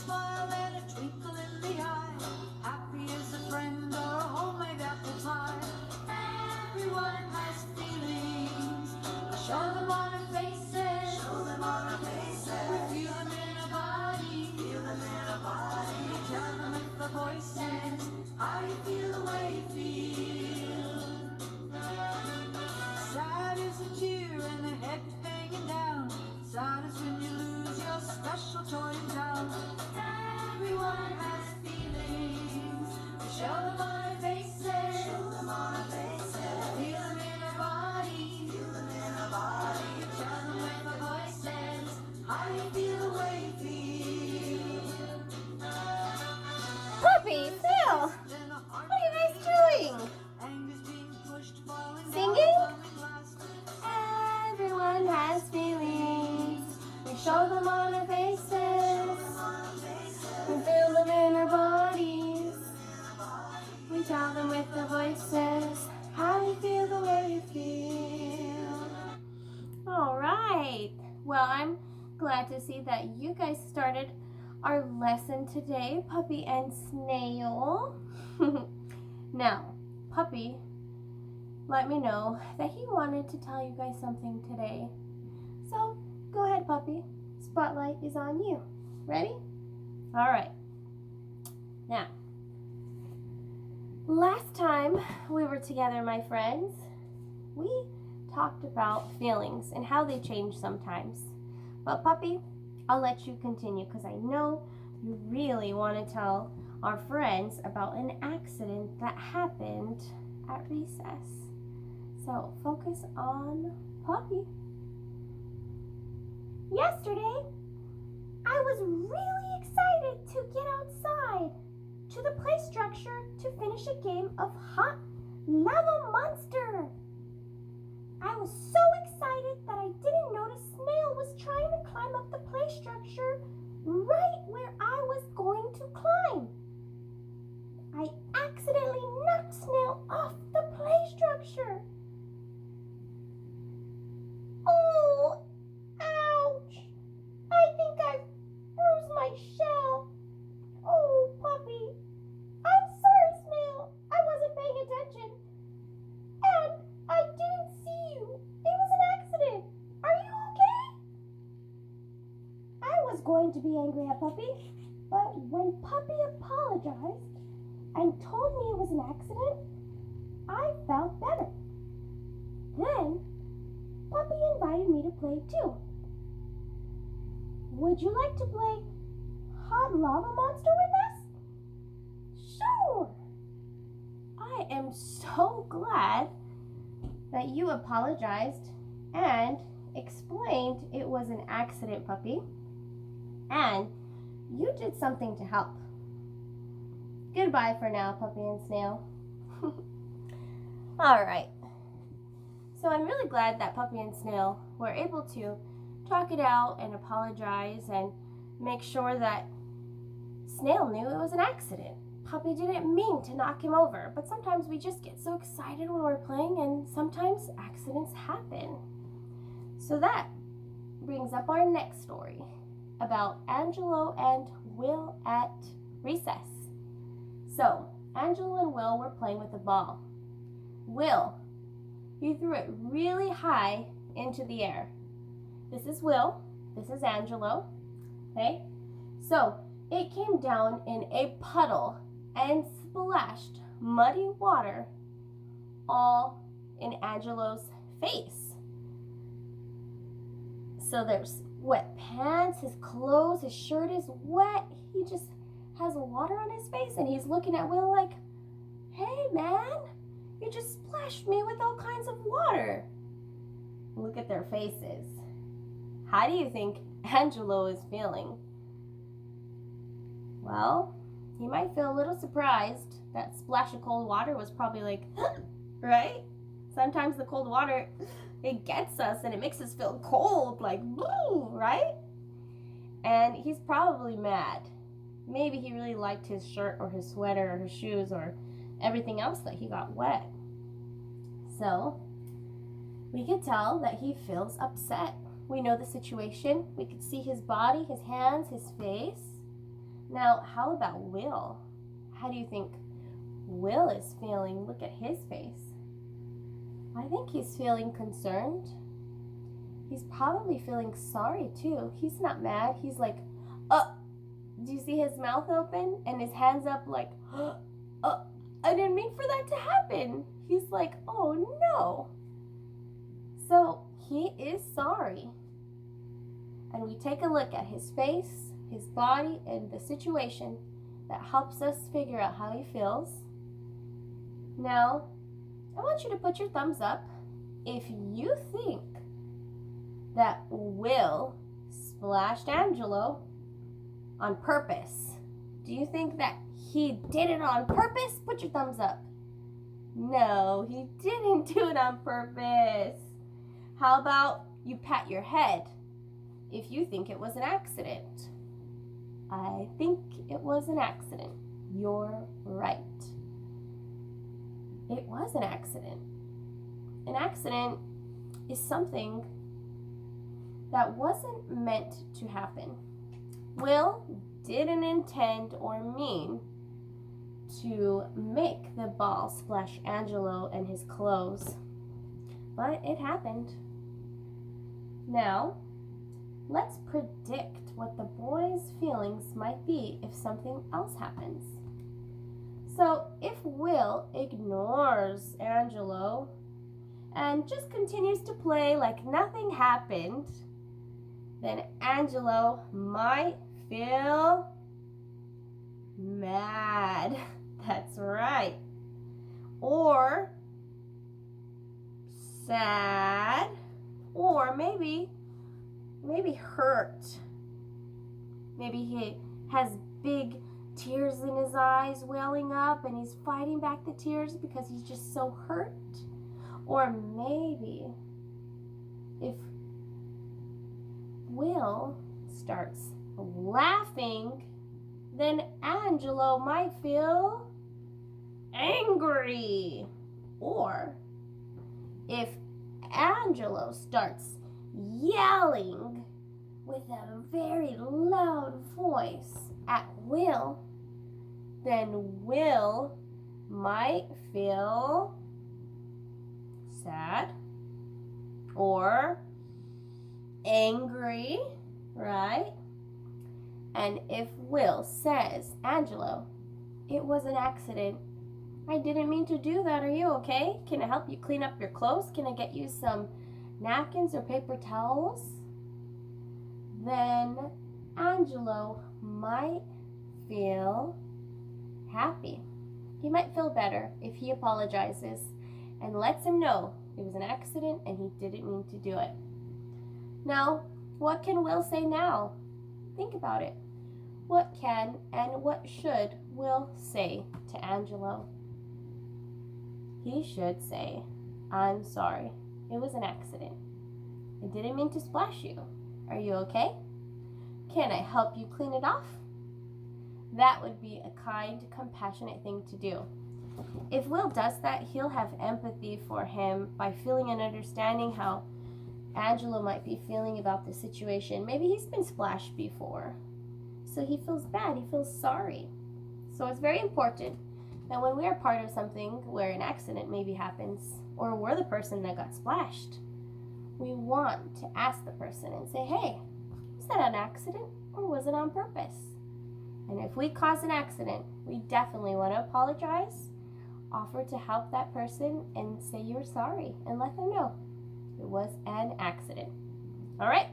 smile and a twinkle in the eye. Happy as a friend or a homemade apple pie. Everyone has feelings. Show them on our faces. Show them on our faces. We feel them in our body. Feel them in our body. We tell them with the voices how you feel the way you feel. Sad is a tear and the head hanging down. Sad is when you lose your special toy in town. Everyone has feelings. We show them on our faces. Show them on our faces. Feel them in our body. Feel them in our body. You tell them with the voices how you feel the way you feel. Puppy, Phil, what are you guys doing? Singing? Everyone has feelings. We show them on our faces. We feel them in our bodies. We tell them with the voices how you feel the way you feel. All right. Well, I'm glad to see that you guys started our lesson today, Puppy and Snail. Now, Puppy let me know that he wanted to tell you guys something today. So, go ahead, Puppy. Spotlight is on you. Ready? All right. Now, last time we were together, my friends, we talked about feelings and how they change sometimes. But, Puppy, I'll let you continue because I know you really want to tell our friends about an accident that happened at recess. So focus on Puppy. Yesterday, I was really excited to get outside to the play structure to finish a game of Hot Lava Monster. I was so excited that I didn't notice Snail was trying to climb up the play structure right where I was going to climb. I accidentally knocked Snail off the play structure. Oh, ouch! I think I bruised my shell. Oh, Puppy. I'm sorry, Snail. I wasn't paying attention. And I didn't see you. It was an accident. Are you okay? I was going to be angry at Puppy, but when Puppy apologized and told me it was an accident, I felt better. Then, Puppy invited me to play too. Would you like to play Hot Lava Monster with us? Sure! I am so glad that you apologized and explained it was an accident, Puppy. And you did something to help. Goodbye for now, Puppy and Snail. All right. So I'm really glad that Puppy and Snail were able to talk it out and apologize and make sure that Snail knew it was an accident. Puppy didn't mean to knock him over, but sometimes we just get so excited when we're playing and sometimes accidents happen. So that brings up our next story about Angelo and Will at recess. So, Angelo and Will were playing with a ball. Will, he threw it really high into the air. This is Will, this is Angelo, okay? So, it came down in a puddle and splashed muddy water all in Angelo's face. So there's wet pants, his clothes, his shirt is wet. He just has water on his face and he's looking at Will like, hey man, you just splashed me with all kinds of water. Look at their faces. How do you think Angelo is feeling? Well, he might feel a little surprised. That splash of cold water was probably like, right? Sometimes the cold water, it gets us and it makes us feel cold, like, boo, right? And he's probably mad. Maybe he really liked his shirt or his sweater or his shoes or everything else that he got wet. So, we could tell that he feels upset. We know the situation. We could see his body, his hands, his face. Now, how about Will? How do you think Will is feeling? Look at his face. I think he's feeling concerned. He's probably feeling sorry too. He's not mad. He's like, do you see his mouth open and his hands up like, I didn't mean for that to happen. He's like, oh no. So he is sorry. And we take a look at his face, his body, and the situation that helps us figure out how he feels. Now, I want you to put your thumbs up if you think that Will splashed Angelo on purpose. Do you think that he did it on purpose? Put your thumbs up. No, he didn't do it on purpose. How about you pat your head if you think it was an accident? I think it was an accident. You're right. It was an accident. An accident is something that wasn't meant to happen. Will didn't intend or mean to make the ball splash Angelo and his clothes, but it happened. Now, let's predict what the boy's feelings might be if something else happens. So, if Will ignores Angelo and just continues to play like nothing happened, then Angelo might feel mad. That's right. Or sad, or maybe hurt. Maybe he has big tears in his eyes welling up and he's fighting back the tears because he's just so hurt. Or maybe if Will starts laughing, then Angelo might feel angry. Or if Angelo starts yelling with a very loud voice at Will, then Will might feel sad or angry, right? And if Will says, Angelo, it was an accident. I didn't mean to do that. Are you okay? Can I help you clean up your clothes? Can I get you some napkins or paper towels? Then Angelo might feel happy. He might feel better if he apologizes and lets him know it was an accident and he didn't mean to do it. Now, what can Will say now? Think about it. What can and what should Will say to Angelo? He should say, I'm sorry. It was an accident. I didn't mean to splash you. Are you okay? Can I help you clean it off? That would be a kind, compassionate thing to do. If Will does that, he'll have empathy for him by feeling and understanding how Angelo might be feeling about the situation. Maybe he's been splashed before, so he feels bad, he feels sorry. So it's very important that when we are part of something where an accident maybe happens, or we're the person that got splashed, we want to ask the person and say, hey, was that an accident or was it on purpose? And if we cause an accident, we definitely want to apologize, offer to help that person, and say you're sorry and let them know it was an accident. All right?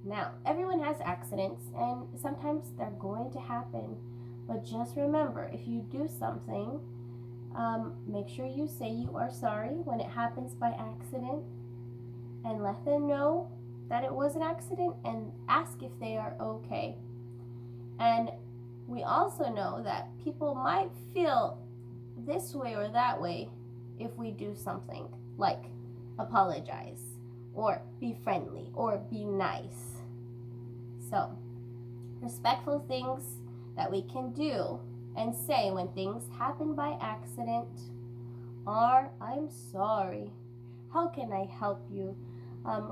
Now, everyone has accidents, and sometimes they're going to happen. But just remember, if you do something, make sure you say you are sorry when it happens by accident, and let them know that it was an accident and ask if they are okay. And we also know that people might feel this way or that way if we do something like apologize or be friendly or be nice. So, respectful things that we can do and say when things happen by accident are, I'm sorry. How can I help you?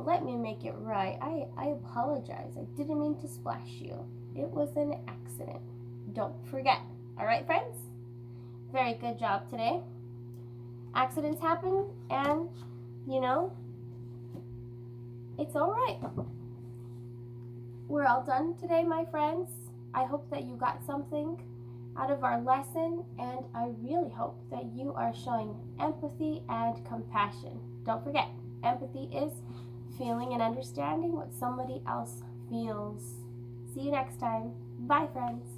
Let me make it right. I apologize. I didn't mean to splash you. it was an accident. Don't forget. All right, friends? Very good job today. Accidents happen, and it's all right. We're all done today, my friends. I hope that you got something out of our lesson, and I really hope that you are showing empathy and compassion. Don't forget, empathy is feeling and understanding what somebody else feels. See you next time. Bye, friends.